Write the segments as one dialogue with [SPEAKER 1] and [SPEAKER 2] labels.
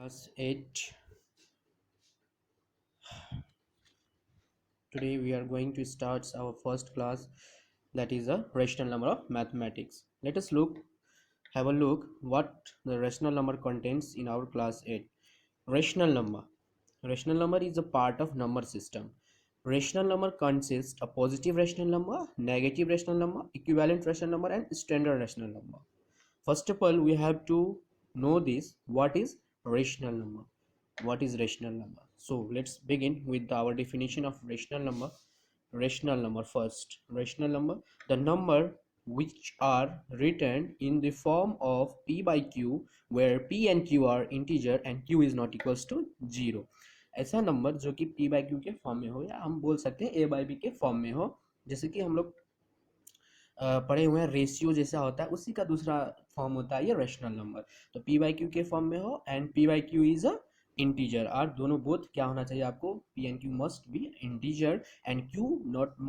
[SPEAKER 1] Class 8. Today we are going to start our first class, that is a rational number of mathematics. Let us have a look what the rational number contains in our class 8. Rational number. Rational number is a part of number system. Rational number consists of positive rational number, negative rational number, equivalent rational number and standard rational number. First of all, we have to know this, what is rational number. What is rational number? So let's begin with our definition of rational number. Rational number first. Rational number, the number which are written in the form of p by q, where p and q are integer and q is not equals to 0. ऐसा number जो कि p by q के form में हो, या हम बोल सकते हैं a by b के फॉर्म में हो, जैसे कि हम लोग पढ़े हुए हैं रेशियो जैसा होता है, उसी का दूसरा फॉर्म होता है ये रेशनल नंबर. तो p बाई क्यू के फॉर्म में हो and p by q is a integer. और दोनों बोथ क्या होना चाहिए आपको, p and q must be integer and q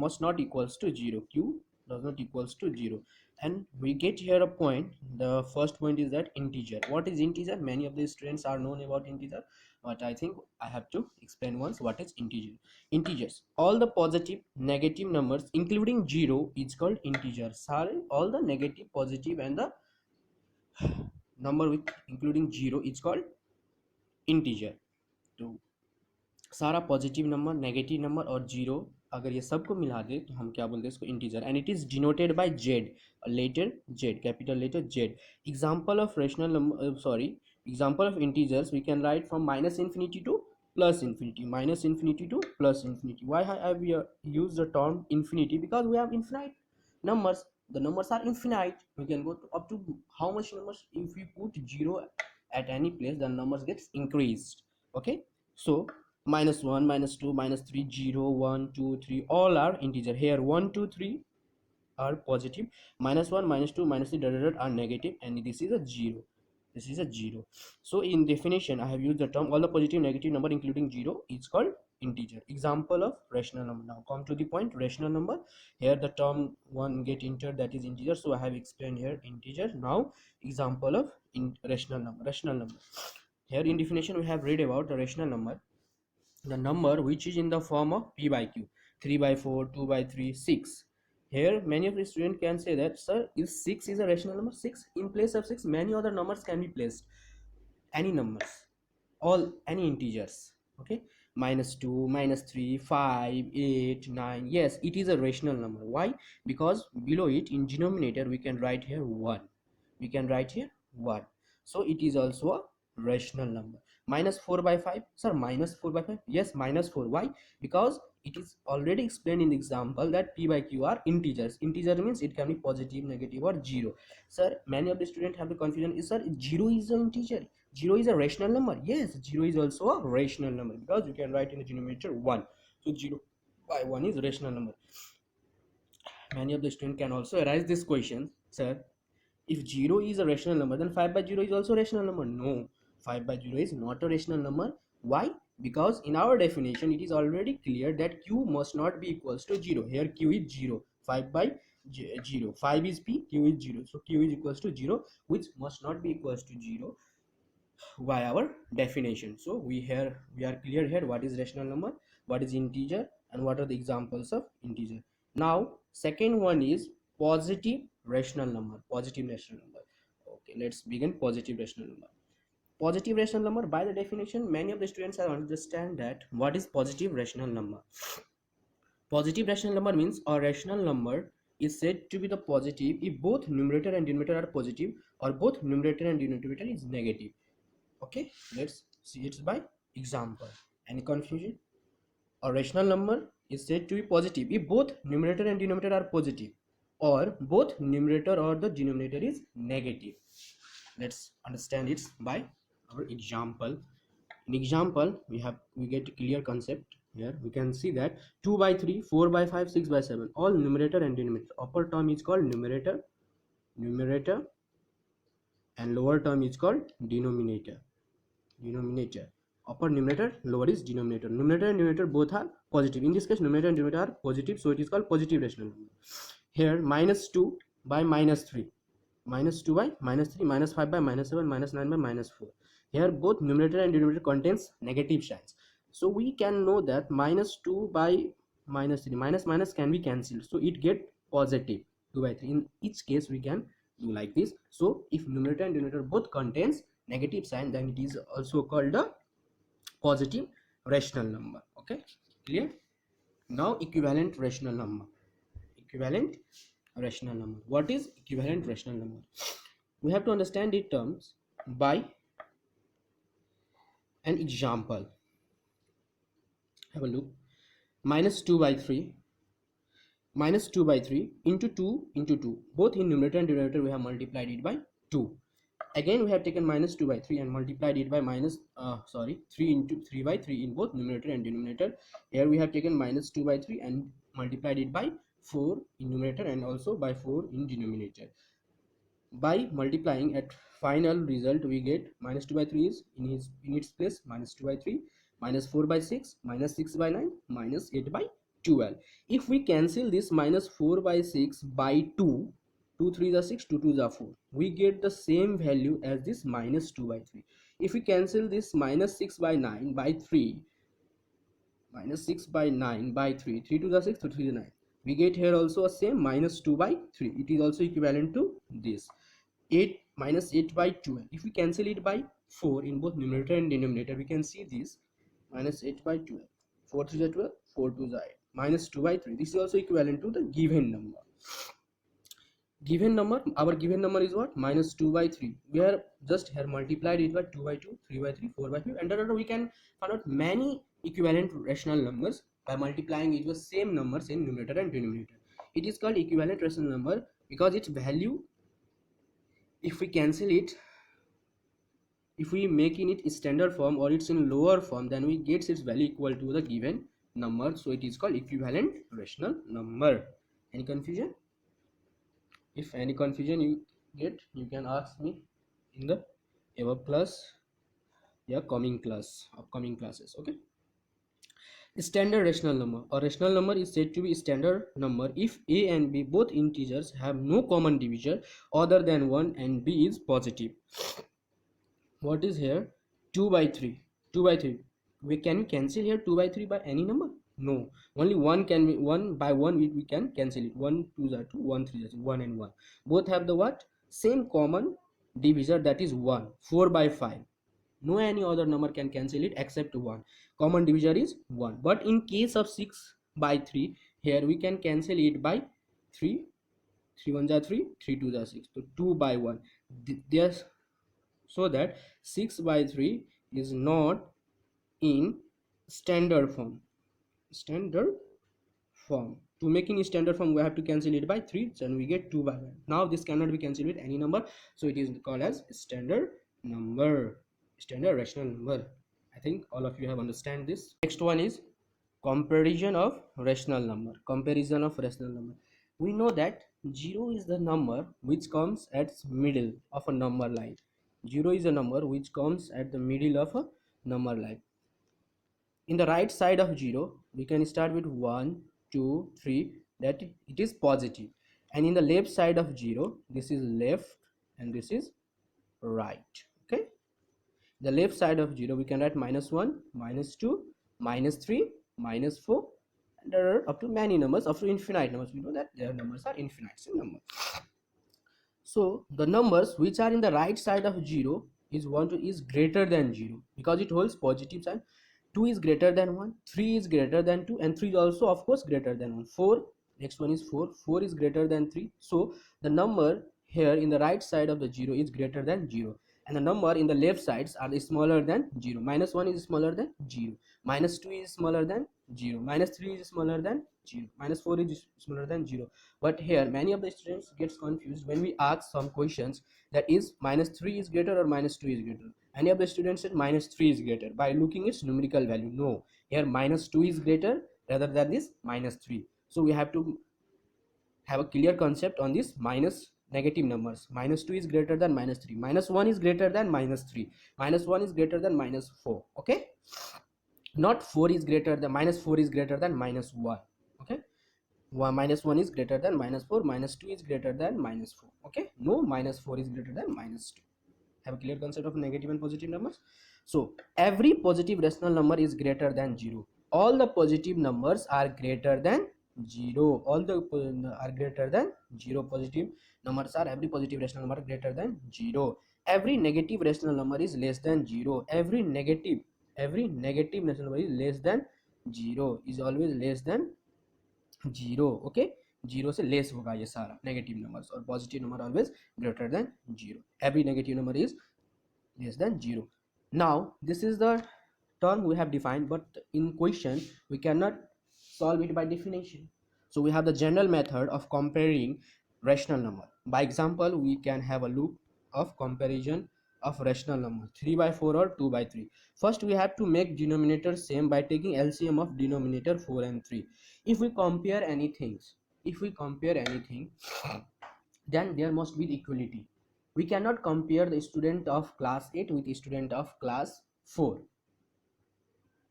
[SPEAKER 1] must not equals to 0. q does not equals to 0. And we get here a point. The first point is that integer. What is integer? Many of the students are known about integer, but I think I have to explain once what is integer. Integers, all the positive negative numbers including 0 is called integer. Sorry, all the negative positive and the number with including 0 is called integer. तो सारा positive number, negative number और zero अगर ये सबको मिला दे तो हम क्या बोलते हैं इसको, integer. And it is denoted by z, letter z, capital letter z. Example of rational number, sorry, example of integers we can write from minus infinity to plus infinity, minus infinity to plus infinity. Why have we used the term infinity? Because we have infinite numbers. The numbers are infinite. We can go to up to how much numbers. If we put 0 at any place, the numbers gets increased. Okay, so -1, -2, -3, 0, 1, 2, 3 all are integer. Here 1, 2, 3 are positive, -1, -2, -3 are negative, and this is a 0. This is a 0. So in definition I have used the term all the positive negative number including 0 is called integer. Example of rational number. Now come to the point, rational number. Here the term one get entered, that is integer, so I have explained here integer. Now example of rational number. Rational number, here in definition we have read about the rational number, the number which is in the form of p by q, 3 by 4, 2 by 3, 6. Here many of the students can say that, sir, if 6 is a rational number, 6 in place of 6 many other numbers can be placed, any numbers, all any integers. Okay, -2, -3, 5, 8, 9. Yes, it is a rational number. Why? Because below it in denominator we can write here 1, we can write here 1, so it is also a rational number. -4 by 5, sir, -4 by 5, yes, -4. Why? Because it is already explained in the example that p by q are integers. Integer means it can be positive, negative or 0. Sir, many of the students have the confusion, is sir 0 is an integer, 0 is a rational number? Yes, 0 is also a rational number because you can write in the denominator 1. So 0 by 1 is rational number. Many of the students can also arise this question, sir, if 0 is a rational number, then 5 by 0 is also a rational number. No, 5 by 0 is not a rational number. Why? Because in our definition it is already clear that q must not be equals to 0. Here q is 0, 5 by 0, 5 is p, q is 0, so q is equals to 0, which must not be equals to 0 by our definition. So we are clear here what is rational number, what is integer, and what are the examples of integer. Now second one is positive rational number. Positive rational number. Okay, let's begin. Positive rational number. Positive rational number, by the definition many of the students have understand that what is positive rational number. Positive rational number means a rational number is said to be the positive if both numerator and denominator are positive or both numerator and denominator is negative. Okay, let's see it by example. Any confusion? A rational number is said to be positive if both numerator and denominator are positive or both numerator or the denominator is negative. Let's understand it by our example. In example we get a clear concept. Here we can see that 2 by 3, 4 by 5, 6 by 7 all numerator and denominator. Upper term is called numerator, and lower term is called denominator. Upper numerator, lower is denominator. Numerator and denominator both are positive. In this case numerator and denominator are positive, so it is called positive rational number. Here -2 by -3, -2 by -3, -5 by -7, -9 by -4. Here both numerator and denominator contains negative signs, so we can know that minus 2 by minus 3, minus minus can be cancelled, so it get positive 2 by 3. In each case we can do like this. So if numerator and denominator both contains negative sign, then it is also called a positive rational number. Okay, clear? Now equivalent rational number. Equivalent rational number. What is equivalent rational number? We have to understand the terms by an example. Have a look. Minus 2 by 3, minus 2 by 3 into 2 into 2. Both in numerator and denominator we have multiplied it by 2. Again we have taken minus 2 by 3 and multiplied it by 3 into 3 by 3 in both numerator and denominator. Here we have taken minus 2 by 3 and multiplied it by 4 in numerator and also by 4 in denominator. By multiplying, at final result we get minus 2 by 3 is in its place minus 2 by 3, minus 4 by 6, minus 6 by 9, minus 8 by 12. If we cancel this minus 4 by 6 by 2, 2 3s are 6, 2 2s are 4, we get the same value as this minus 2 by 3. If we cancel this minus 6 by 9 by 3, minus 6 by 9 by 3, 3 2s are 6, 2 3s are 9, we get here also a same minus 2 by 3. It is also equivalent to this 8 minus 8 by 12. If we cancel it by 4 in both numerator and denominator, we can see this minus 8 by 12, 4 3 is 12, 4 2 is 8, minus 2 by 3. This is also equivalent to the given number. Given number, our given number is what? Minus 2 by 3. We are just here multiplied it by 2 by 2, 3 by 3, 4 by 5, and then we can find out many equivalent rational numbers by multiplying it with same numbers in numerator and denominator. It is called equivalent rational number because its value, if we cancel it, if we make in it standard form or it's in lower form, then we get its value equal to the given number. So it is called equivalent rational number. Any confusion? If any confusion you get, you can ask me in the above class, upcoming classes. Okay. Standard rational number. A rational number is said to be a standard number if a and b both integers have no common divisor other than 1 and b is positive. What is here? 2 by 3. 2 by 3. We can cancel here 2 by 3 by any number? No. Only 1 can be 1 by 1 we can cancel it. 1 2s are 2, 1 3 is 1 and 1. Both have the what? Same common divisor, that is 1. 4 by 5. No any other number can cancel it except 1. Common divisor is 1. But in case of 6 by 3, here we can cancel it by 3. 3 1s are 3, 3 2s are 6. So 2 by 1. There's, so that 6 by 3 is not in standard form. To make in standard form, we have to cancel it by 3, and we get 2 by 1. Now this cannot be cancelled with any number, so it is called as standard number, standard rational number. I think all of you have understand this. Next one is comparison of rational number. Comparison of rational number. We know that 0 is the number which comes at middle of a number line. 0 is a number which comes at the middle of a number line. In the right side of 0, we can start with 1 2 3, that it is positive, and in the left side of 0, this is left and this is right. Okay, the left side of 0 we can write minus 1, minus 2, minus 3, minus 4, and there are up to many numbers, up to infinite numbers. We know that their numbers are infinite numbers. So the numbers which are in the right side of 0 is 1 2 is greater than 0 because it holds positive sign. 2 is greater than 1, 3 is greater than 2, and 3 is also of course greater than 1. 4, next one is 4, 4 is greater than 3. So the number here in the right side of the 0 is greater than 0, and the number in the left sides are smaller than 0. Minus 1 is smaller than 0, minus 2 is smaller than 0, minus 3 is smaller than 0, minus 4 is smaller than 0. But here many of the students gets confused when we ask some questions, that is minus 3 is greater or minus 2 is greater. Any of the students said minus 3 is greater by looking its numerical value. No, here minus 2 is greater rather than this minus 3. So we have to have a clear concept on this minus negative numbers. Minus 2 is greater than minus 3, minus 1 is greater than minus 3, minus 1 is greater than minus 4. Okay, not 4 is greater than minus 4 is greater than minus 1. Okay, minus 1 is greater than minus 4, minus 2 is greater than minus 4. Okay, no, minus 4 is greater than minus 2. have a clear concept of negative and positive numbers. So every positive rational number is greater than 0. All the positive numbers are greater than 0. All the are greater than 0. Positive numbers are, every positive rational number greater than 0. Every negative rational number is less than 0. Every negative rational number is less than 0, is always less than 0. Okay, 0 से less होगा ये सारा negative numbers, और positive number always greater than 0. Every negative number is less than 0. Now this is the term we have defined, but in question we cannot solve it by definition. So we have the general method of comparing rational number. By example, we can have a loop of comparison of rational number 3 by 4 or 2 by 3. First we have to make denominator same by taking LCM of denominator 4 and 3. If we compare anything, then there must be equality. We cannot compare the student of class 8 with the student of class 4.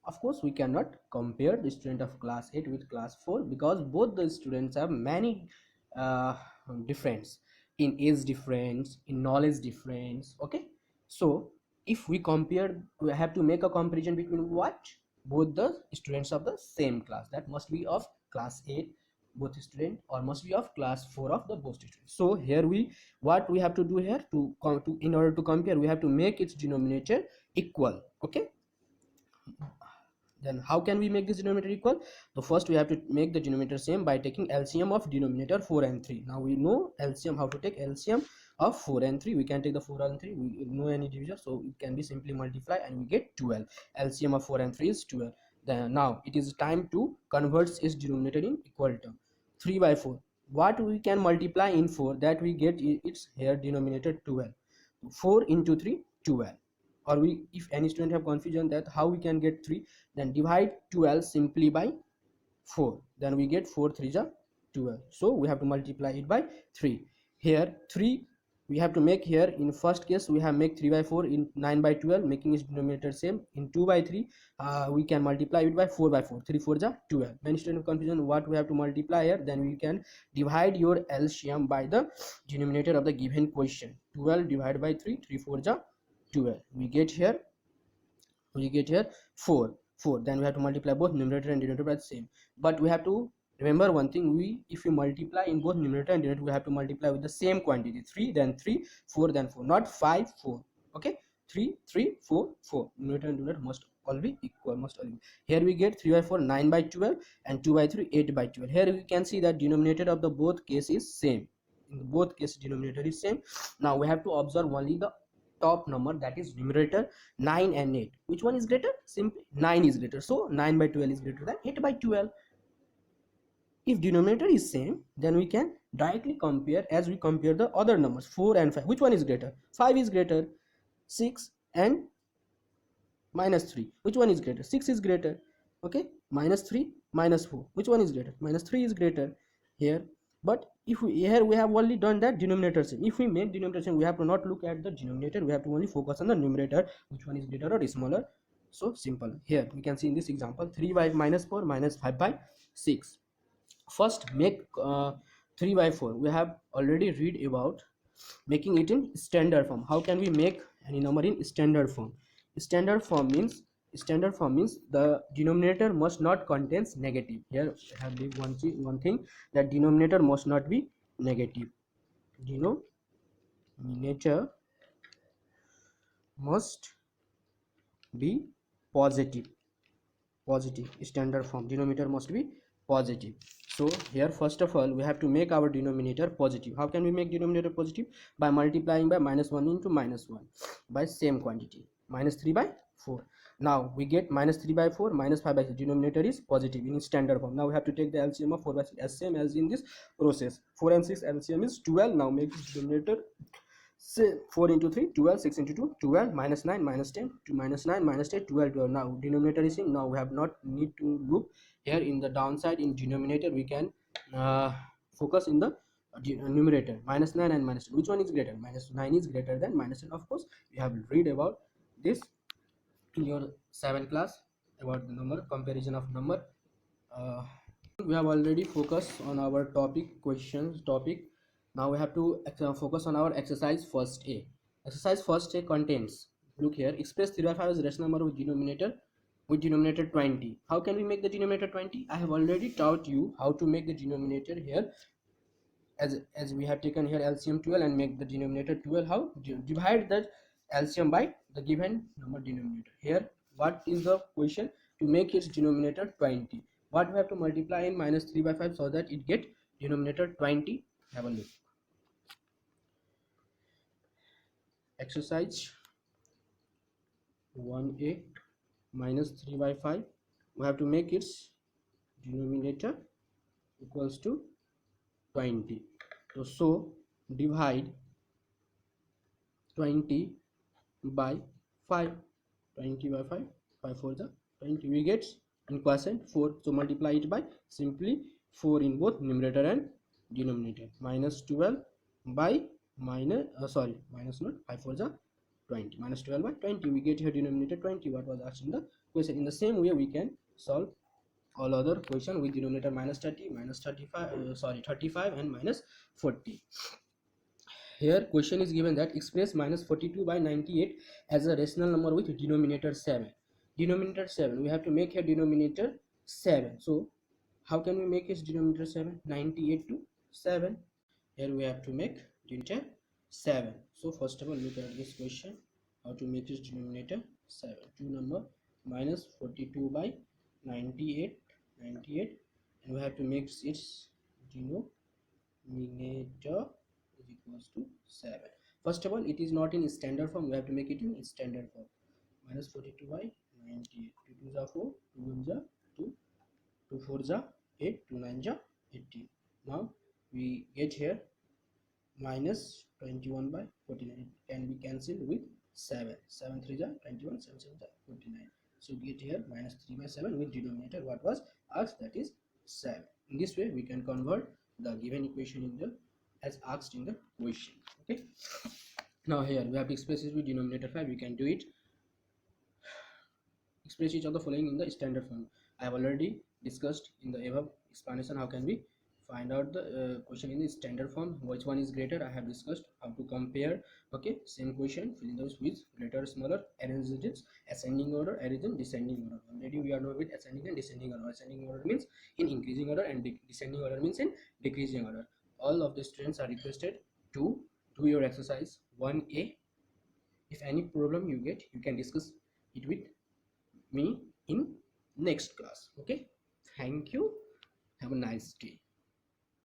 [SPEAKER 1] Of course we cannot compare the student of class 8 with class 4, because both the students have many difference in age difference, in knowledge difference. Okay, so if we compare, we have to make a comparison between what, both the students of the same class, that must be of class 8 both student, or must be of class 4 of the both students. So here what we have to do here, to in order to compare, we have to make its denominator equal. Okay, then how can we make this denominator equal? So first we have to make the denominator same by taking LCM of denominator 4 and 3. Now we know LCM, how to take LCM of 4 and 3. We can take the 4 and 3, we know any divisor, so it can be simply multiply and we get 12. LCM of 4 and 3 is 12. Then now it is time to convert its denominator in equal term. 3 by 4, what we can multiply in 4, that we get its here denominator 12. 4 into 3, 12. Or we, if any student have confusion that how we can get 3, then divide 12 simply by 4, then we get 4 3 is 12. So we have to multiply it by 3. Here 3 we have to make, here in first case we have make 3 by 4 in 9 by 12, making its denominator same. In 2 by 3 we can multiply it by 4 by 4, 3 4 is 12. Many student confusion what we have to multiply here, then we can divide your LCM by the denominator of the given question. 12 divided by 3, 3 4 is 12. We get here 4. Then we have to multiply both numerator and denominator by the same. But we have to remember one thing, if we multiply in both numerator and denominator, we have to multiply with the same quantity. 3 then 3, 4 then 4, not 5 4. Okay, 3 3 4 4. Numerator and denominator must all be equal, must all be. Here we get 3 by 4 9 by 12 and 2 by 3 8 by 12. Here we can see that denominator of the both case is same. In both cases denominator is same. Now we have to observe only the top number, that is numerator 9 and 8. Which one is greater? Simply 9 is greater, so 9 by 12 is greater than 8 by 12. If denominator is same, then we can directly compare, as we compare the other numbers 4 and 5. Which one is greater? 5 is greater. 6 and minus 3, which one is greater? 6 is greater. Okay, minus 3 minus 4, which one is greater? Minus 3 is greater here. But if we, here we have only done that denominator same. If we make denominator same, we have to not look at the denominator, we have to only focus on the numerator, which one is greater or smaller. So simple. Here we can see in this example 3 by minus 4 minus 5 by 6. First make 3 by 4. We have already read about making it in standard form. How can we make any number in standard form? Standard form means the denominator must not contains negative. Here I have one thing, that denominator must not be negative. Denominator must be positive. Standard form, denominator must be positive. So here first of all we have to make our denominator positive. How can we make denominator positive? By multiplying by minus 1 into minus 1 by same quantity, minus 3 by 4. Now we get minus 3 by 4 minus 5 by 6. Denominator is positive in standard form. Now we have to take the LCM of 4 by 6 as same as in this process. 4 and 6 LCM is 12. Now make this denominator, say 4 into 3 12, 6 into 2 12, minus 9 minus 10, 2 minus 9 minus 10 12 12. Now denominator is same. Now we have not need to look here in the downside. In denominator we can focus in the numerator, minus 9 and minus 10. Which one is greater? Minus 9 is greater than minus 10. Of course you have read about this in your 7th class about the number, comparison of number. We have already focused on our questions topic. Now we have to focus on our exercise first A. Here we have 4 questions. First, make 3 by 4 minus 5 by 6. Now we have to focus on our exercise first A. Exercise first contains, look here, express 3 by 5 as rational number with denominator 20. How can we make the denominator 20? I have already taught you how to make the denominator here. As we have taken here LCM 12 and make the denominator 12. How? Divide the LCM by the given number denominator. Here what is the question? To make its denominator 20, what we have to multiply in minus 3 by 5 so that it get denominator 20. Have a look. Exercise 1a, minus 3 by 5, we have to make its denominator equals to 20. So divide 20 by 5, 20 by 5, 5 for the 20, we get in quotient 4, so multiply it by simply 4 in both numerator and denominator. Minus 12 by minus minus not 5 for the 20, minus 12 by 20, we get here denominator 20, what was asked in the question. In the same way we can solve all other question with denominator minus 30, minus 35, 35 and minus 40. Here question is given that express minus 42 by 98 as a rational number with denominator 7. Denominator 7, we have to make here denominator 7. So how can we make its denominator 7? 98 to 7. Here we have to make denominator 7. So first of all, look at this question, how to make its denominator 7. 2 number minus 42 by 98, and we have to make its denominator is equals to 7. First of all, it is not in standard form, we have to make it in standard form. Minus 42 by 98, 2 2 are 4, 2 1 are 2, 2 4 are 8, 2 9 are 18. Now we get here minus 21 by 49, it can be cancelled with 7, 7 3 are 21, 7 7 are 49. So get here minus 3 by 7 with denominator what was asked, that is 7. In this way we can convert the given equation in the as asked in the question. Okay, now here we have to express it with denominator 5. We can do it, express each of the following in the standard form. I have already discussed in the above explanation how can we find out the question in the standard form, which one is greater. I have discussed how to compare. Okay, same question, fill in those with greater, smaller, arrange it ascending order, arrange in descending order. Already we are known with ascending and descending order. Ascending order means in increasing order and descending order means in decreasing order. All of the students are requested to do your exercise 1a. If any problem you get, you can discuss it with me in next class. Okay, thank you, have a nice day.